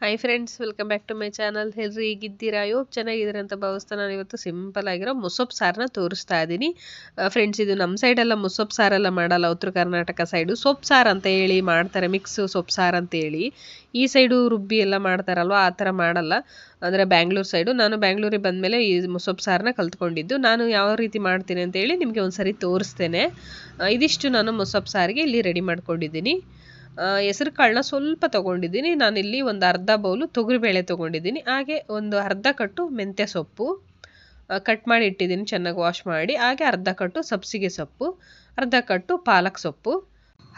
Hi friends, welcome back to my channel. ಎಲ್ಲರೂ ಹೇಗಿದ್ದೀರಾ? ಚೆನ್ನಾಗಿದ್ದೀರಾ ಅಂತ ಭಾವಿಸ್ತಾ ನಾನು ಇವತ್ತು ಸಿಂಪಲ್ ಆಗಿರೋ ಮುಸೊಪ್ಪು ಸಾರನ್ನ ತೋರಿಸ್ತಾ ಇದ್ದೀನಿ. ಫ್ರೆಂಡ್ಸ್, ಇದು ನಮ್ಮ ಸೈಡೆಲ್ಲ ಮುಸೊಪ್ಪು ಸಾರೆಲ್ಲ ಮಾಡಲ್ಲ. ಉತ್ತರ ಕರ್ನಾಟಕ ಸೈಡು ಸೊಪ್ಪು ಸಾರು ಅಂತ ಹೇಳಿ ಮಾಡ್ತಾರೆ, ಮಿಕ್ಸ್ ಸೊಪ್ಪು ಸಾರು ಅಂತೇಳಿ. ಈ ಸೈಡು ರುಬ್ಬಿ ಎಲ್ಲ ಮಾಡ್ತಾರಲ್ವ, ಆ ಥರ ಮಾಡಲ್ಲ. ಅಂದರೆ ಬ್ಯಾಂಗ್ಳೂರು ಸೈಡು. ನಾನು ಬ್ಯಾಂಗ್ಳೂರಿಗೆ ಬಂದಮೇಲೆ ಈ ಮುಸೊಪ್ಪು ಸಾರನ್ನ ಕಲ್ತ್ಕೊಂಡಿದ್ದು. ನಾನು ಯಾವ ರೀತಿ ಮಾಡ್ತೀನಿ ಅಂತೇಳಿ ನಿಮಗೆ ಒಂದ್ಸರಿ ತೋರಿಸ್ತೇನೆ. ಇದಿಷ್ಟು ನಾನು ಮುಸೊಪ್ಪು ಸಾರಿಗೆ ಇಲ್ಲಿ ರೆಡಿ ಮಾಡ್ಕೊಂಡಿದ್ದೀನಿ. ಹೆಸರು ಕಾಳನ್ನ ಸ್ವಲ್ಪ ತೊಗೊಂಡಿದ್ದೀನಿ. ನಾನಿಲ್ಲಿ ಒಂದು ಅರ್ಧ ಬೌಲು ತೊಗರಿಬೇಳೆ ತೊಗೊಂಡಿದ್ದೀನಿ. ಹಾಗೆ ಒಂದು ಅರ್ಧ ಕಟ್ಟು ಮೆಂತ್ಯ ಸೊಪ್ಪು ಕಟ್ ಮಾಡಿ ಇಟ್ಟಿದ್ದೀನಿ, ಚೆನ್ನಾಗಿ ವಾಶ್ ಮಾಡಿ. ಹಾಗೆ ಅರ್ಧ ಕಟ್ಟು ಸಬ್ಸಿಗೆ ಸೊಪ್ಪು, ಅರ್ಧ ಕಟ್ಟು ಪಾಲಕ್ ಸೊಪ್ಪು,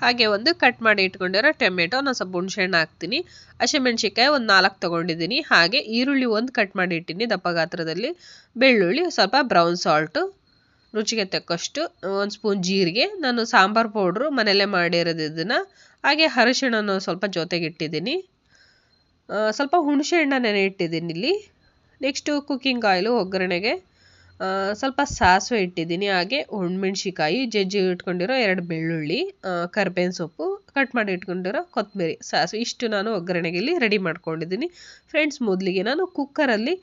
ಹಾಗೆ ಒಂದು ಕಟ್ ಮಾಡಿ ಇಟ್ಕೊಂಡಿರೋ ಟೊಮೆಟೊ, ನಾನು ಸ್ವಲ್ಪ ಹುಣಸೆಹಣ್ಣು ಹಾಕ್ತೀನಿ. ಹಸಿಮೆಣ್ಸಿಕಾಯಿ ಒಂದು 4 ತೊಗೊಂಡಿದ್ದೀನಿ. ಹಾಗೆ ಈರುಳ್ಳಿ ಒಂದು ಕಟ್ ಮಾಡಿ ಇಟ್ಟಿನಿ ದಪ್ಪ ಗಾತ್ರದಲ್ಲಿ. ಬೆಳ್ಳುಳ್ಳಿ, ಸ್ವಲ್ಪ ಬ್ರೌನ್ ಸಾಲ್ಟು, ರುಚಿಗೆ ತಕ್ಕಷ್ಟು, 1 ಸ್ಪೂನ್ ಜೀರಿಗೆ, ನಾನು ಸಾಂಬಾರು ಪೌಡ್ರು ಮನೆಯಲ್ಲೇ ಮಾಡಿರೋದು ಇದನ್ನು. ಹಾಗೆ ಅರಿಶಿಣನ ಸ್ವಲ್ಪ ಜೊತೆಗೆ ಇಟ್ಟಿದ್ದೀನಿ. ಸ್ವಲ್ಪ ಹುಣಸೆ ಹಣ್ಣು ನೆನೆ ಇಟ್ಟಿದ್ದೀನಿ ಇಲ್ಲಿ. ನೆಕ್ಸ್ಟು ಕುಕ್ಕಿಂಗ್ ಆಯಿಲು ಒಗ್ಗರಣೆಗೆ, ಸ್ವಲ್ಪ ಸಾಸಿವೆ ಇಟ್ಟಿದ್ದೀನಿ. ಹಾಗೆ ಒಣಮೆಣ್ಸಿಕಾಯಿ ಜಜ್ಜಿ ಇಟ್ಕೊಂಡಿರೋ 2 ಬೆಳ್ಳುಳ್ಳಿ, ಕರ್ಬೇವಿನ ಸೊಪ್ಪು, ಕಟ್ ಮಾಡಿ ಇಟ್ಕೊಂಡಿರೋ ಕೊತ್ತಂಬರಿ, ಸಾಸಿವೆ, ಇಷ್ಟು ನಾನು ಒಗ್ಗರಣೆಗೆ ಇಲ್ಲಿ ರೆಡಿ ಮಾಡ್ಕೊಂಡಿದ್ದೀನಿ. ಫ್ರೆಂಡ್ಸ್, ಮೊದಲಿಗೆ ನಾನು ಕುಕ್ಕರಲ್ಲಿ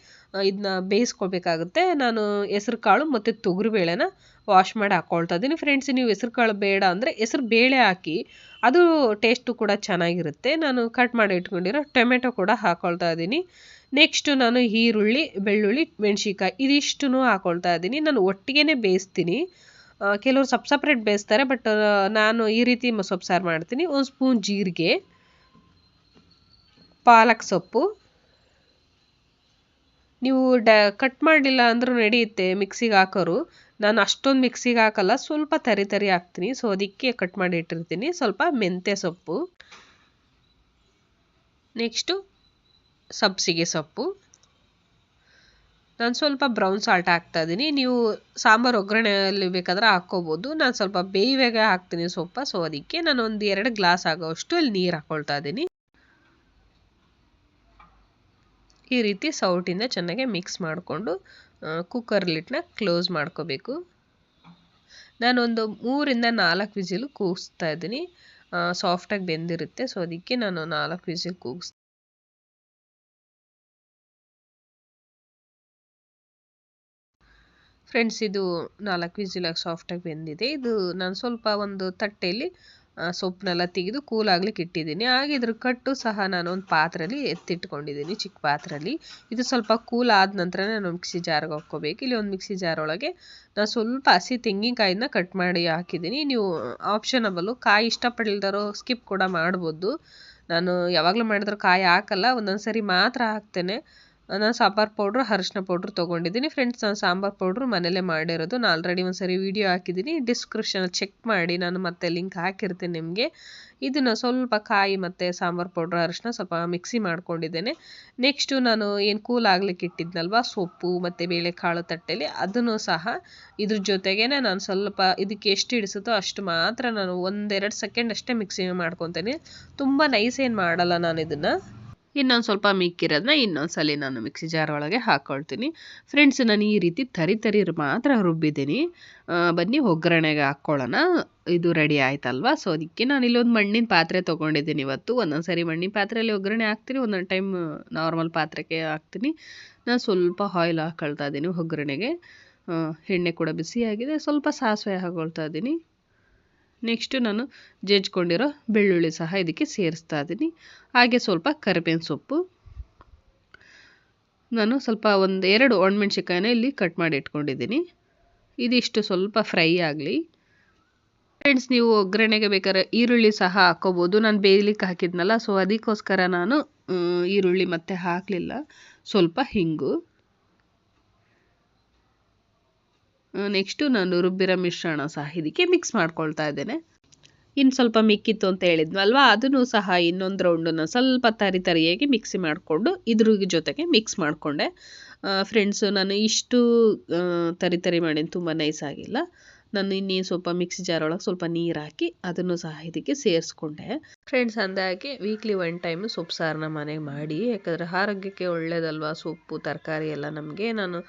ಇದನ್ನ ಬೇಯಿಸ್ಕೊಳ್ಬೇಕಾಗುತ್ತೆ. ನಾನು ಹೆಸರು ಕಾಳು ಮತ್ತು ತೊಗರಿಬೇಳೆನ ವಾಶ್ ಮಾಡಿ ಹಾಕ್ಕೊಳ್ತಾ ಇದ್ದೀನಿ. ಫ್ರೆಂಡ್ಸ್, ನೀವು ಹೆಸರು ಕಾಳು ಬೇಡ ಅಂದರೆ ಹೆಸರು ಬೇಳೆ ಹಾಕಿ, ಅದು ಟೇಸ್ಟು ಕೂಡ ಚೆನ್ನಾಗಿರುತ್ತೆ. ನಾನು ಕಟ್ ಮಾಡಿ ಇಟ್ಕೊಂಡಿರೋ ಟೊಮೆಟೊ ಕೂಡ ಹಾಕ್ಕೊಳ್ತಾ ಇದ್ದೀನಿ. ನೆಕ್ಸ್ಟು ನಾನು ಈರುಳ್ಳಿ, ಬೆಳ್ಳುಳ್ಳಿ, ಮೆಣಸಿಕಾಯಿ ಇದಿಷ್ಟು ಹಾಕ್ಕೊಳ್ತಾ ಇದ್ದೀನಿ. ನಾನು ಒಟ್ಟಿಗೆ ಬೇಯಿಸ್ತೀನಿ. ಕೆಲವರು ಸಪ್ರೇಟ್ ಬೇಯಿಸ್ತಾರೆ, ಬಟ್ ನಾನು ಈ ರೀತಿ ಸೊಪ್ಪು ಸಾರು ಮಾಡ್ತೀನಿ. 1 ಸ್ಪೂನ್ ಜೀರಿಗೆ, ಪಾಲಕ್ ಸೊಪ್ಪು, ನೀವು ಕಟ್ ಮಾಡಲಿಲ್ಲ ಅಂದರೂ ನಡೆಯುತ್ತೆ, ಮಿಕ್ಸಿಗೆ ಹಾಕೋರು. ನಾನು ಅಷ್ಟೊಂದು ಮಿಕ್ಸಿಗೆ ಹಾಕಲ್ಲ, ಸ್ವಲ್ಪ ತರಿ ಹಾಕ್ತೀನಿ. ಸೊ ಅದಕ್ಕೆ ಕಟ್ ಮಾಡಿ ಇಟ್ಟಿರ್ತೀನಿ. ಸ್ವಲ್ಪ ಮೆಂತ್ಯ ಸೊಪ್ಪು, ನೆಕ್ಸ್ಟು ಸಬ್ಸಿಗೆ ಸೊಪ್ಪು, ನಾನು ಸ್ವಲ್ಪ ಬ್ರೌನ್ ಸಾಲ್ಟ್ ಹಾಕ್ತಾ ಇದ್ದೀನಿ. ನೀವು ಸಾಂಬಾರು ಒಗ್ಗರಣೆಯಲ್ಲಿ ಬೇಕಾದ್ರೆ ಹಾಕ್ಕೋಬೋದು. ನಾನು ಸ್ವಲ್ಪ ಬೇಯುವಾಗ ಹಾಕ್ತೀನಿ ಸೊಪ್ಪು. ಸೊ ಅದಕ್ಕೆ ನಾನು ಒಂದು 2 ಗ್ಲಾಸ್ ಆಗೋಷ್ಟು ಇಲ್ಲಿ ನೀರು ಹಾಕ್ಕೊಳ್ತಾ ಇದ್ದೀನಿ. ಈ ರೀತಿ ಸೌಟಿಂದ ಚೆನ್ನಾಗಿ ಮಿಕ್ಸ್ ಮಾಡಿಕೊಂಡು ಕುಕ್ಕರ್ ಲಿಡ್ನ ಕ್ಲೋಸ್ ಮಾಡ್ಕೋಬೇಕು. ನಾನೊಂದು 3ರಿಂದ 4 ವಿಸಿಲು ಕೂಗಿಸ್ತಾ ಇದ್ದೀನಿ. ಸಾಫ್ಟಾಗಿ ಬೆಂದಿರುತ್ತೆ. ಸೊ ಅದಕ್ಕೆ ನಾನು 4 ವಿಸಿಲ್ ಕೂಗಿಸ್ತೀನಿ. ಫ್ರೆಂಡ್ಸ್, ಇದು 4 ವಿಸಿಲಾಗಿ ಸಾಫ್ಟಾಗಿ ಬೆಂದಿದೆ. ಇದು ನಾನು ಸ್ವಲ್ಪ ಒಂದು ತಟ್ಟೆಯಲ್ಲಿ ಸೊಪ್ಪನ್ನೆಲ್ಲ ತೆಗೆದು ಕೂಲ್ ಆಗ್ಲಿಕ್ಕೆ ಇಟ್ಟಿದ್ದೀನಿ. ಹಾಗೆ ಇದ್ರ ಕಟ್ಟು ಸಹ ನಾನು ಒಂದು ಪಾತ್ರೆಯಲ್ಲಿ ಎತ್ತಿಟ್ಕೊಂಡಿದ್ದೀನಿ, ಚಿಕ್ಕ ಪಾತ್ರೆಯಲ್ಲಿ. ಇದು ಸ್ವಲ್ಪ ಕೂಲ್ ಆದ ನಂತರ ನಾನು ಮಿಕ್ಸಿ ಜಾರ್ಗೆ ಹಾಕ್ಕೋಬೇಕು. ಇಲ್ಲಿ ಒಂದು ಮಿಕ್ಸಿ ಜಾರ್ ಒಳಗೆ ನಾನು ಸ್ವಲ್ಪ ಹಸಿ ತೆಂಗಿನಕಾಯಿನ ಕಟ್ ಮಾಡಿ ಹಾಕಿದ್ದೀನಿ. ನೀವು ಆಪ್ಷನಬಲ್ಲು, ಕಾಯಿ ಇಷ್ಟಪಡಲ್ದಾರೋ ಸ್ಕಿಪ್ ಕೂಡ ಮಾಡ್ಬೋದು. ನಾನು ಯಾವಾಗಲೂ ಮಾಡಿದ್ರು ಕಾಯಿ ಹಾಕಲ್ಲ, ಒಂದೊಂದು ಸರಿ ಮಾತ್ರ ಹಾಕ್ತೇನೆ. ನಾನು ಸಾಂಬಾರು ಪೌಡ್ರು, ಅರಿಶಿನ ಪೌಡ್ರು ತೊಗೊಂಡಿದ್ದೀನಿ. ಫ್ರೆಂಡ್ಸ್, ನಾನು ಸಾಂಬಾರು ಪೌಡ್ರು ಮನೇಲೇ ಮಾಡಿರೋದು. ನಾನು ಆಲ್ರೆಡಿ ಒಂದ್ಸರಿ ವಿಡಿಯೋ ಹಾಕಿದ್ದೀನಿ, ಡಿಸ್ಕ್ರಿಪ್ಷನ್ ಚೆಕ್ ಮಾಡಿ, ನಾನು ಮತ್ತೆ ಲಿಂಕ್ ಹಾಕಿರ್ತೀನಿ ನಿಮಗೆ. ಇದನ್ನು ಸ್ವಲ್ಪ ಕಾಯಿ ಮತ್ತು ಸಾಂಬಾರು ಪೌಡ್ರು, ಅರಿಶಿನ ಸ್ವಲ್ಪ ಮಿಕ್ಸಿ ಮಾಡ್ಕೊಂಡಿದ್ದೇನೆ. ನೆಕ್ಸ್ಟು ನಾನು ಏನು ಕೂಲ್ ಆಗ್ಲಿಕ್ಕೆ ಇಟ್ಟಿದ್ನಲ್ವ ಸೊಪ್ಪು ಮತ್ತು ಬೇಳೆಕಾಳು ತಟ್ಟೆಲಿ, ಅದನ್ನು ಸಹ ಇದ್ರ ಜೊತೆಗೇ ನಾನು ಸ್ವಲ್ಪ ಇದಕ್ಕೆ ಎಷ್ಟು ಹಿಡಿಸುತ್ತೋ ಅಷ್ಟು ಮಾತ್ರ ನಾನು 1-2 ಸೆಕೆಂಡ್ ಅಷ್ಟೇ ಮಿಕ್ಸಿ ಮಾಡ್ಕೊತೀನಿ. ತುಂಬ ನೈಸ್ ಏನು ಮಾಡಲ್ಲ ನಾನು ಇದನ್ನು. ಇನ್ನೊಂದು ಸ್ವಲ್ಪ ಮಿಕ್ಕಿರೋದನ್ನ ಇನ್ನೊಂದ್ಸಲಿ ನಾನು ಮಿಕ್ಸಿ ಜಾರ್ ಒಳಗೆ ಹಾಕ್ಕೊಳ್ತೀನಿ. ಫ್ರೆಂಡ್ಸ್, ನಾನು ಈ ರೀತಿ ತರಿ ಮಾತ್ರ ರುಬ್ಬಿದ್ದೀನಿ. ಬನ್ನಿ ಒಗ್ಗರಣೆಗೆ ಹಾಕ್ಕೊಳ್ಳೋಣ. ಇದು ರೆಡಿ ಆಯ್ತಲ್ವಾ? ಸೊ ಅದಕ್ಕೆ ನಾನು ಇಲ್ಲೊಂದು ಮಣ್ಣಿನ ಪಾತ್ರೆ ತೊಗೊಂಡಿದ್ದೀನಿ ಇವತ್ತು. ಒಂದೊಂದು ಸರಿ ಮಣ್ಣಿನ ಪಾತ್ರೆಯಲ್ಲಿ ಒಗ್ಗರಣೆ ಹಾಕ್ತೀನಿ, ಒಂದೊಂದು ಟೈಮ್ ನಾರ್ಮಲ್ ಪಾತ್ರೆಗೆ ಹಾಕ್ತೀನಿ. ನಾನು ಸ್ವಲ್ಪ ಆಯಿಲ್ ಹಾಕ್ಕೊಳ್ತಾ ಇದ್ದೀನಿ ಒಗ್ಗರಣೆಗೆ. ಎಣ್ಣೆ ಕೂಡ ಬಿಸಿಯಾಗಿದೆ. ಸ್ವಲ್ಪ ಸಾಸಿವೆ ಹಾಕ್ಕೊಳ್ತಾ ಇದ್ದೀನಿ. ನೆಕ್ಸ್ಟು ನಾನು ಜಜ್ಕೊಂಡಿರೋ ಬೆಳ್ಳುಳ್ಳಿ ಸಹ ಇದಕ್ಕೆ ಸೇರಿಸ್ತಾ ಇದ್ದೀನಿ. ಹಾಗೆ ಸ್ವಲ್ಪ ಕರಿಬೇವಿನ ಸೊಪ್ಪು, ನಾನು ಸ್ವಲ್ಪ 1-2 ಒಣಮೆಣ್ಸಿಕಾಯಿನ ಇಲ್ಲಿ ಕಟ್ ಮಾಡಿ ಇಟ್ಕೊಂಡಿದ್ದೀನಿ. ಇದಿಷ್ಟು ಸ್ವಲ್ಪ ಫ್ರೈ ಆಗಲಿ. ಫ್ರೆಂಡ್ಸ್, ನೀವು ಒಗ್ಗರಣೆಗೆ ಬೇಕಾದ್ರೆ ಈರುಳ್ಳಿ ಸಹ ಹಾಕ್ಕೋಬೋದು. ನಾನು ಬೇಯಲಿಕ್ಕೆ ಹಾಕಿದ್ನಲ್ಲ, ಸೊ ಅದಕ್ಕೋಸ್ಕರ ನಾನು ಈರುಳ್ಳಿ ಮತ್ತೆ ಹಾಕಲಿಲ್ಲ. ಸ್ವಲ್ಪ ಹಿಂಗು, ನೆಕ್ಸ್ಟು ನಾನು ರುಬ್ಬಿರೋ ಮಿಶ್ರಣ ಸಹ ಇದಕ್ಕೆ ಮಿಕ್ಸ್ ಮಾಡ್ಕೊಳ್ತಾ ಇದ್ದೇನೆ. ಇನ್ನು ಸ್ವಲ್ಪ ಮಿಕ್ಕಿತ್ತು ಅಂತ ಹೇಳಿದ್ವಲ್ವ, ಅದನ್ನು ಸಹ ಇನ್ನೊಂದು ರೌಂಡನ್ನು ಸ್ವಲ್ಪ ತರಿಯಾಗಿ ಮಿಕ್ಸಿ ಮಾಡಿಕೊಂಡು ಇದ್ರ ಜೊತೆಗೆ ಮಿಕ್ಸ್ ಮಾಡಿಕೊಂಡೆ. ಫ್ರೆಂಡ್ಸು, ನಾನು ಇಷ್ಟು ತರಿ ಮಾಡೀನಿ, ತುಂಬ ನೈಸ್ ಆಗಿಲ್ಲ. ನಾನು ಇನ್ನೇನು ಸ್ವಲ್ಪ ಮಿಕ್ಸಿ ಜಾರ್ ಒಳಗೆ ಸ್ವಲ್ಪ ನೀರು ಹಾಕಿ ಅದನ್ನು ಸಹ ಇದಕ್ಕೆ ಸೇರಿಸ್ಕೊಂಡೆ. ಫ್ರೆಂಡ್ಸ್, ಅಂದಾಗೆ ವೀಕ್ಲಿ 1 ಟೈಮ್ ಸೊಪ್ಪು ಸಾರನ್ನ ಮನೆಗೆ ಮಾಡಿ, ಯಾಕಂದರೆ ಆರೋಗ್ಯಕ್ಕೆ ಒಳ್ಳೇದಲ್ವಾ ಸೊಪ್ಪು ತರಕಾರಿ ಎಲ್ಲ ನಮಗೆ. ನಾನು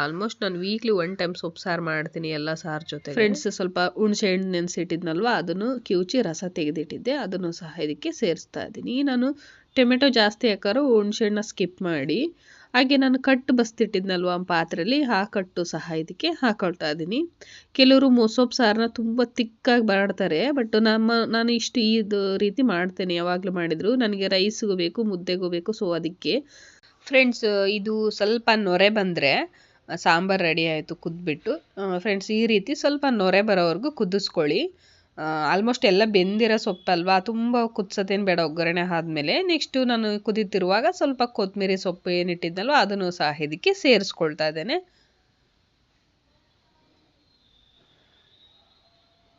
ಆಲ್ಮೋಸ್ಟ್ ವೀಕ್ಲಿ 1 ಟೈಮ್ ಸೊಪ್ಪು ಸಾರು ಮಾಡ್ತೀನಿ ಎಲ್ಲ ಸಾರು ಜೊತೆ. ಫ್ರೆಂಡ್ಸ್, ಸ್ವಲ್ಪ ಹುಣಸೆ ಹಣ್ಣು ನೆನೆಸಿಟ್ಟಿದ್ನಲ್ವ, ಅದನ್ನು ಕಿವುಚಿ ರಸ ತೆಗೆದಿಟ್ಟಿದ್ದೆ, ಅದನ್ನು ಸಹ ಇದಕ್ಕೆ ಸೇರಿಸ್ತಾ ಇದ್ದೀನಿ. ನಾನು ಟೊಮೆಟೊ ಜಾಸ್ತಿ ಹಾಕೋರು ಹುಣಸೆಹಣ್ಣ ಸ್ಕಿಪ್ ಮಾಡಿ. ಹಾಗೆ ನಾನು ಕಟ್ಟು ಬಸ್ತಿಟ್ಟಿದ್ನಲ್ವ ಪಾತ್ರೆಯಲ್ಲಿ ಆ ಕಟ್ಟು ಸಹ ಇದಕ್ಕೆ ಹಾಕೊಳ್ತಾ ಇದ್ದೀನಿ. ಕೆಲವರು ಮೊಸೊಪ್ಪು ಸಾರನ್ನ ತುಂಬ ತಿಕ್ಕಾಗಿ ಮಾಡ್ತಾರೆ, ಬಟ್ ನಾನು ಇಷ್ಟು ಇದು ರೀತಿ ಮಾಡ್ತೇನೆ. ಯಾವಾಗಲೂ ಮಾಡಿದ್ರು ನನಗೆ ರೈಸ್ಗೂ ಬೇಕು, ಮುದ್ದೆಗೂ ಬೇಕು. ಸೊ ಅದಕ್ಕೆ ಫ್ರೆಂಡ್ಸ್ ಇದು ಸ್ವಲ್ಪ ನೊರೆ ಬಂದರೆ ಸಾಂಬಾರು ರೆಡಿ ಆಯಿತು ಕುದ್ಬಿಟ್ಟು. ಫ್ರೆಂಡ್ಸ್ ಈ ರೀತಿ ಸ್ವಲ್ಪ ನೊರೆ ಬರೋವರೆಗೂ ಕುದಿಸ್ಕೊಳ್ಳಿ. ಆಲ್ಮೋಸ್ಟ್ ಎಲ್ಲ ಬೆಂದಿರೋ ಸೊಪ್ಪಲ್ವಾ, ತುಂಬ ಕುದಿಸೋದೇನು ಬೇಡ. ಒಗ್ಗರಣೆ ಆದಮೇಲೆ ನೆಕ್ಸ್ಟು ನಾನು ಕುದೀತಿರುವಾಗ ಸ್ವಲ್ಪ ಕೊತ್ತಂಬರಿ ಸೊಪ್ಪು ಏನಿಟ್ಟಿದ್ನಲ್ವ ಅದನ್ನು ಸಹ ಇದಕ್ಕೆ ಸೇರಿಸ್ಕೊಳ್ತಾ ಇದ್ದೇನೆ.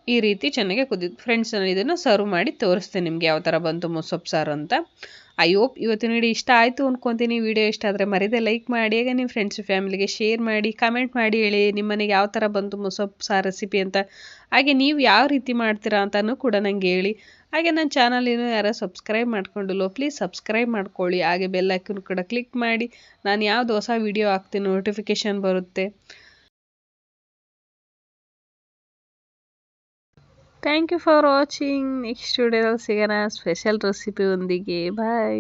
ಈ ರೀತಿ ಚೆನ್ನಾಗಿ ಫ್ರೆಂಡ್ಸ್ ನಾನು ಇದನ್ನು ಸರ್ವ್ ಮಾಡಿ ತೋರಿಸ್ತೇನೆ ನಿಮಗೆ ಯಾವ ಥರ ಬಂತು ಮೊಸೊಪ್ಪು ಸಾರು ಅಂತ. ಐ ಹೋಪ್ ಇವತ್ತಿನ ವಿಡಿಯೋ ಇಷ್ಟ ಆಯಿತು ಅಂದ್ಕೊತೀನಿ. ವಿಡಿಯೋ ಇಷ್ಟ ಆದರೆ ಮರೀದೆ ಲೈಕ್ ಮಾಡಿ, ಹಾಗೆ ನಿಮ್ಮ ಫ್ರೆಂಡ್ಸ್ ಫ್ಯಾಮಿಲಿಗೆ ಶೇರ್ ಮಾಡಿ, ಕಮೆಂಟ್ ಮಾಡಿ ಹೇಳಿ ನಿಮ್ಮ ಮನೆಗೆ ಯಾವ ಥರ ಬಂತು ಮೊಸೊಪ್ಪು ಸಾರು ರೆಸಿಪಿ ಅಂತ. ಹಾಗೆ ನೀವು ಯಾವ ರೀತಿ ಮಾಡ್ತೀರಾ ಅಂತಲೂ ಕೂಡ ನನಗೆ ಹೇಳಿ. ಹಾಗೆ ನನ್ನ ಚಾನಲಿನ ಯಾರೋ ಸಬ್ಸ್ಕ್ರೈಬ್ ಮಾಡ್ಕೊಂಡಿಲ್ಲೋ ಪ್ಲೀಸ್ ಸಬ್ಸ್ಕ್ರೈಬ್ ಮಾಡ್ಕೊಳ್ಳಿ. ಹಾಗೆ ಬೆಲ್ ಐಕನ್ ಕೂಡ ಕ್ಲಿಕ್ ಮಾಡಿ, ನಾನು ಯಾವ್ದು ಹೊಸ ವಿಡಿಯೋ ಹಾಕ್ತೀನಿ ನೋಟಿಫಿಕೇಶನ್ ಬರುತ್ತೆ. Thank you for watching. Next ವಿಡಿಯೋದಲ್ಲಿ ಸಿಗೋಣ ಸ್ಪೆಷಲ್ ರೆಸಿಪಿ ಒಂದಿಗೆ. ಬಾಯ್.